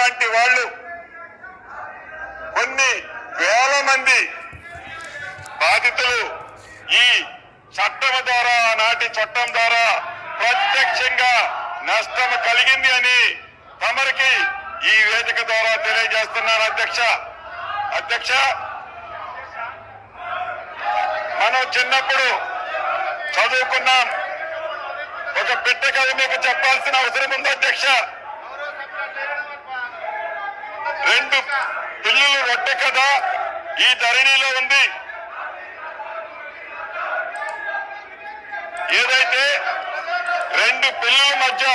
లాంటి వాళ్ళు కొన్ని వేల మంది బాధితులు ఈ చట్టం ద్వారా, ఆనాటి చట్టం ద్వారా ప్రత్యక్షంగా నష్టం కలిగింది అని తమరికి ఈ వేదిక ద్వారా తెలియజేస్తున్నాను. అధ్యక్ష, మనం చిన్నప్పుడు చదువుకున్నాం. ఒక బిడ్డ కథ మీకు చెప్పాల్సిన అవసరం ఉంది అధ్యక్ష. 2 పిల్లులు రొట్టె కథ ఈ ధరణిలో ఉంది. ఏదైతే 2 పిల్లుల మధ్య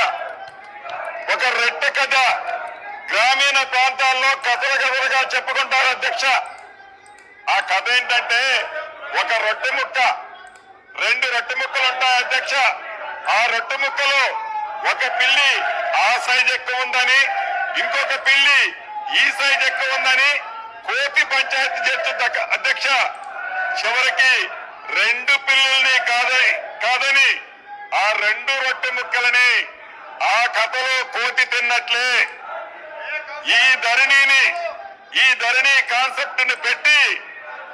ఒక రొట్టె కథ గ్రామీణ ప్రాంతాల్లో కథలుగా చెప్పుకుంటారు అధ్యక్ష. ఆ కథ ఏంటంటే, ఒక రొట్టె ముక్క, 2 రొట్టె ముక్కలు ఉంటాయి అధ్యక్ష. ఆ రొట్టె ముక్కలో ఒక పిల్లి ఆ సైజ్ ఎక్కువ ఉందని, ఇంకొక పిల్లి ఈ సైజ్ ఎక్కువ ఉందని కోతి పంచాయతీ చేస్తుంది అధ్యక్ష. చివరికి 2 పిల్లుల్ని కాదని ఆ 2 రొట్టె ముక్కలని ఆ కథలో కోతి తిన్నట్లే ఈ ధరణి కాన్సెప్ట్ ని పెట్టి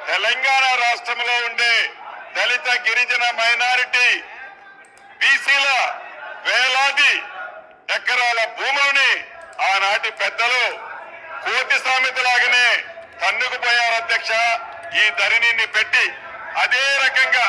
తెలంగాణ రాష్ట్రంలో ఉండే దళిత, గిరిజన, మైనారిటీ, బీసీల వేలాది ఎకరాల భూములని ఆనాటి పెద్దలు కోతి సామెతలాగానే తన్నుకుపోయారు అధ్యక్ష. ఈ ధరణిని పెట్టి అదే రకంగా